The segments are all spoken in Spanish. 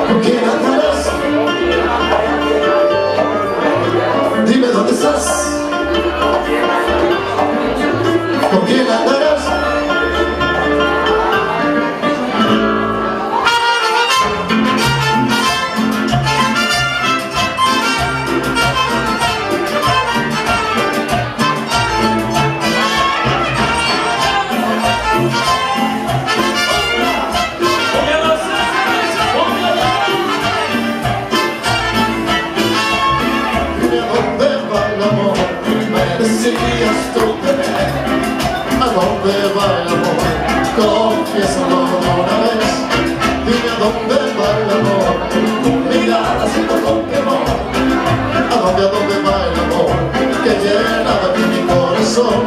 ¿Con quién andarás? Dime dónde estás. ¿Con quién andarás? Decías tú tener, ¿a dónde va el amor? Confiésalo una vez. Dime a dónde va el amor, tu mirada siento con temor. ¿A dónde va el amor que llena de ti mi corazón?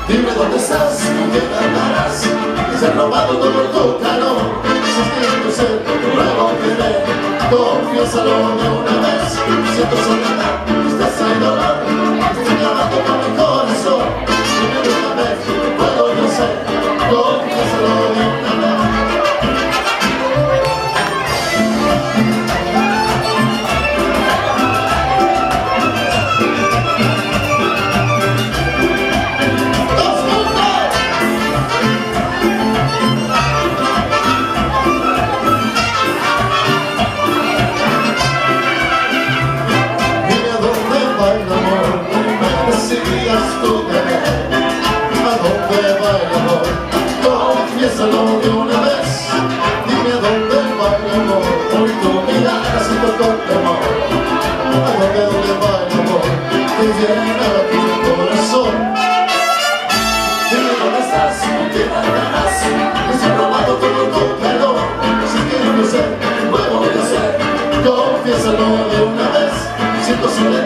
Dime dónde estás, con quién andarás, y se ha robado todo tu calor. Siento ser tu nuevo querer, confiésalo de una vez. Siento soledad, estás ahí dolor. Con mi corazón, dime de una vez, puedo yo ser, confiésalo de una vez. ¡Dos juntos! Dime a dónde va el amor. Decías tú tener, ¿a dónde va el amor? Confiésalo de una vez. Dime a dónde va el amor, hoy tu mirada siento con temor. ¿A dónde va el amor que llena tu corazón? Dime dónde estás, con quién andarás, que se ha robado todo tu calor. Si quiero ser, puedo yo ser, confiésalo de una vez. Siento soledad.